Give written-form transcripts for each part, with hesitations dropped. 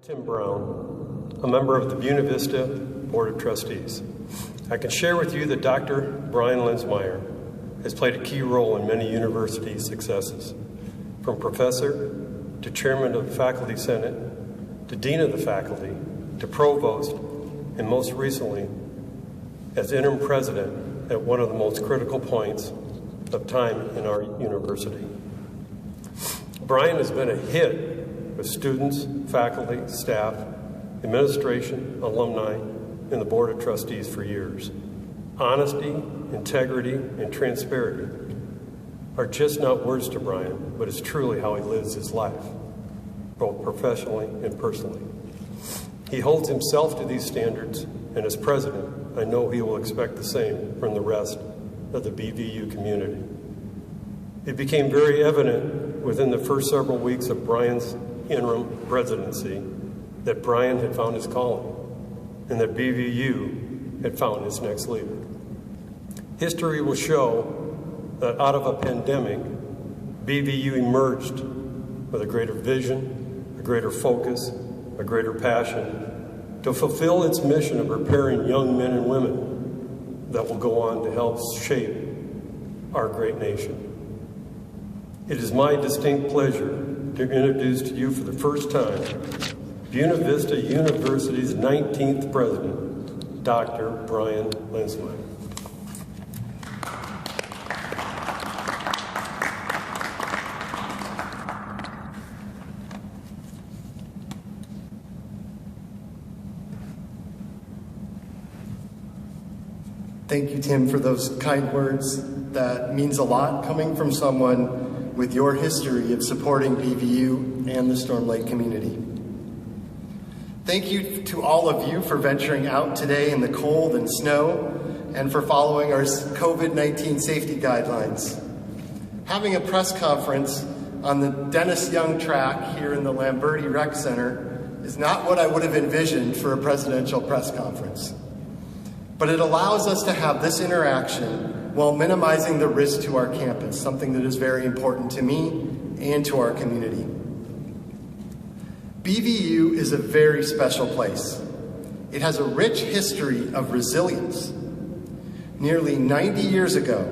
Tim Brown, a member of the Buena Vista Board of Trustees. I can share with you that Dr. Brian Lenzmeyer has played a key role in many university successes, from professor to chairman of the faculty senate, to dean of the faculty, to provost, and most recently as interim president at one of the most critical points of time in our university. Brian has been a hit with students, faculty, staff, administration, alumni, and the Board of Trustees for years. Honesty, integrity, and transparency are just not words to Brian, but it's truly how he lives his life, both professionally and personally. He holds himself to these standards, and as president, I know he will expect the same from the rest of the BVU community. It became very evident within the first several weeks of Brian's interim presidency that Brian had found his calling and that BVU had found its next leader. History will show that out of a pandemic, BVU emerged with a greater vision, a greater focus, a greater passion to fulfill its mission of preparing young men and women that will go on to help shape our great nation. It is my distinct pleasure to introduce to you for the first time Buena Vista University's 19th president, Dr. Brian Lenzmeyer. Thank you, Tim, for those kind words. That means a lot coming from someone with your history of supporting BVU and the Storm Lake community. Thank you to all of you for venturing out today in the cold and snow and for following our COVID-19 safety guidelines. Having a press conference on the Dennis Young track here in the Lamberti Rec Center is not what I would have envisioned for a presidential press conference. But it allows us to have this interaction while minimizing the risk to our campus, something that is very important to me and to our community. BVU is a very special place. It has a rich history of resilience. Nearly 90 years ago,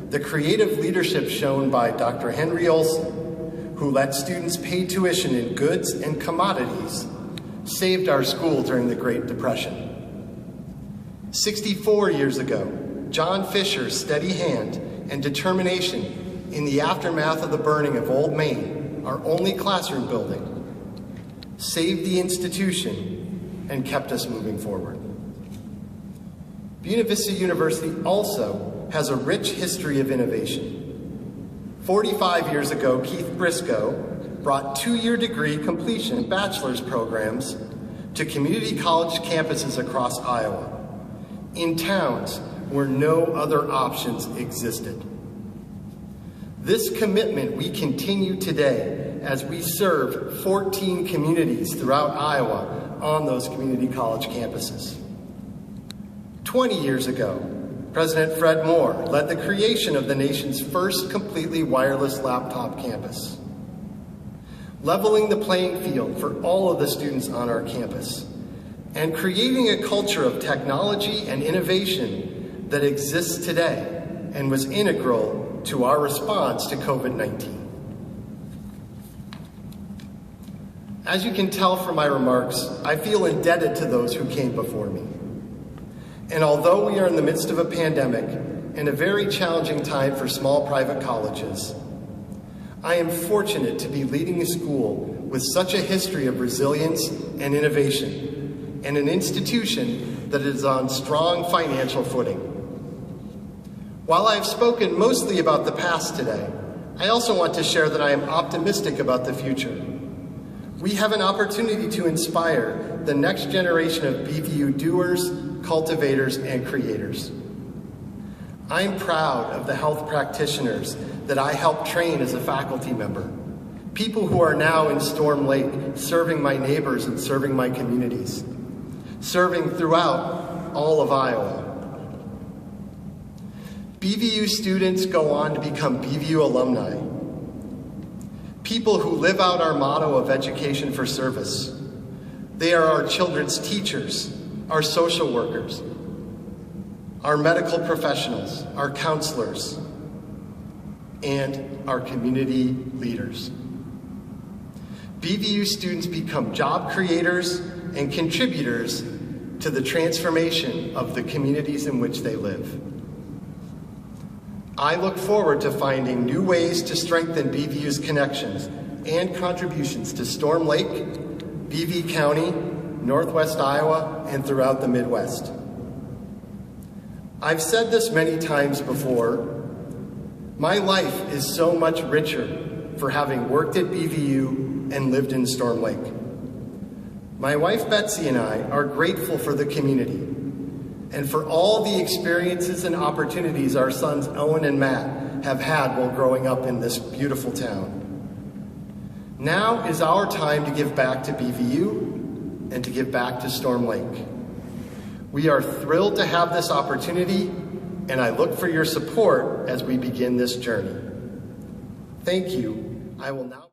the creative leadership shown by Dr. Henry Olson, who let students pay tuition in goods and commodities, saved our school during the Great Depression. 64 years ago, John Fisher's steady hand and determination in the aftermath of the burning of Old Main, our only classroom building, saved the institution and kept us moving forward. Buena Vista University also has a rich history of innovation. 45 years ago, Keith Briscoe brought two-year degree completion and bachelor's programs to community college campuses across Iowa, in towns where no other options existed. This commitment we continue today as we serve 14 communities throughout Iowa on those community college campuses. 20 years ago, President Fred Moore led the creation of the nation's first completely wireless laptop campus, leveling the playing field for all of the students on our campus, and creating a culture of technology and innovation that exists today and was integral to our response to COVID-19. As you can tell from my remarks, I feel indebted to those who came before me. And although we are in the midst of a pandemic and a very challenging time for small private colleges, I am fortunate to be leading a school with such a history of resilience and innovation, and an institution that is on strong financial footing. While I have spoken mostly about the past today, I also want to share that I am optimistic about the future. We have an opportunity to inspire the next generation of BVU doers, cultivators, and creators. I'm proud of the health practitioners that I helped train as a faculty member, people who are now in Storm Lake, serving my neighbors and serving my communities, serving throughout all of Iowa. BVU students go on to become BVU alumni, people who live out our motto of education for service, They are our children's teachers, our social workers, our medical professionals, our counselors, and our community leaders. BVU students become job creators and contributors to the transformation of the communities in which they live. I look forward to finding new ways to strengthen BVU's connections and contributions to Storm Lake, BV County, Northwest Iowa, and throughout the Midwest. I've said this many times before, my life is so much richer for having worked at BVU and lived in Storm Lake. My wife Betsy and I are grateful for the community and for all the experiences and opportunities our sons Owen and Matt have had while growing up in this beautiful town. Now is our time to give back to BVU and to give back to Storm Lake. We are thrilled to have this opportunity, and I look for your support as we begin this journey. Thank you. I will now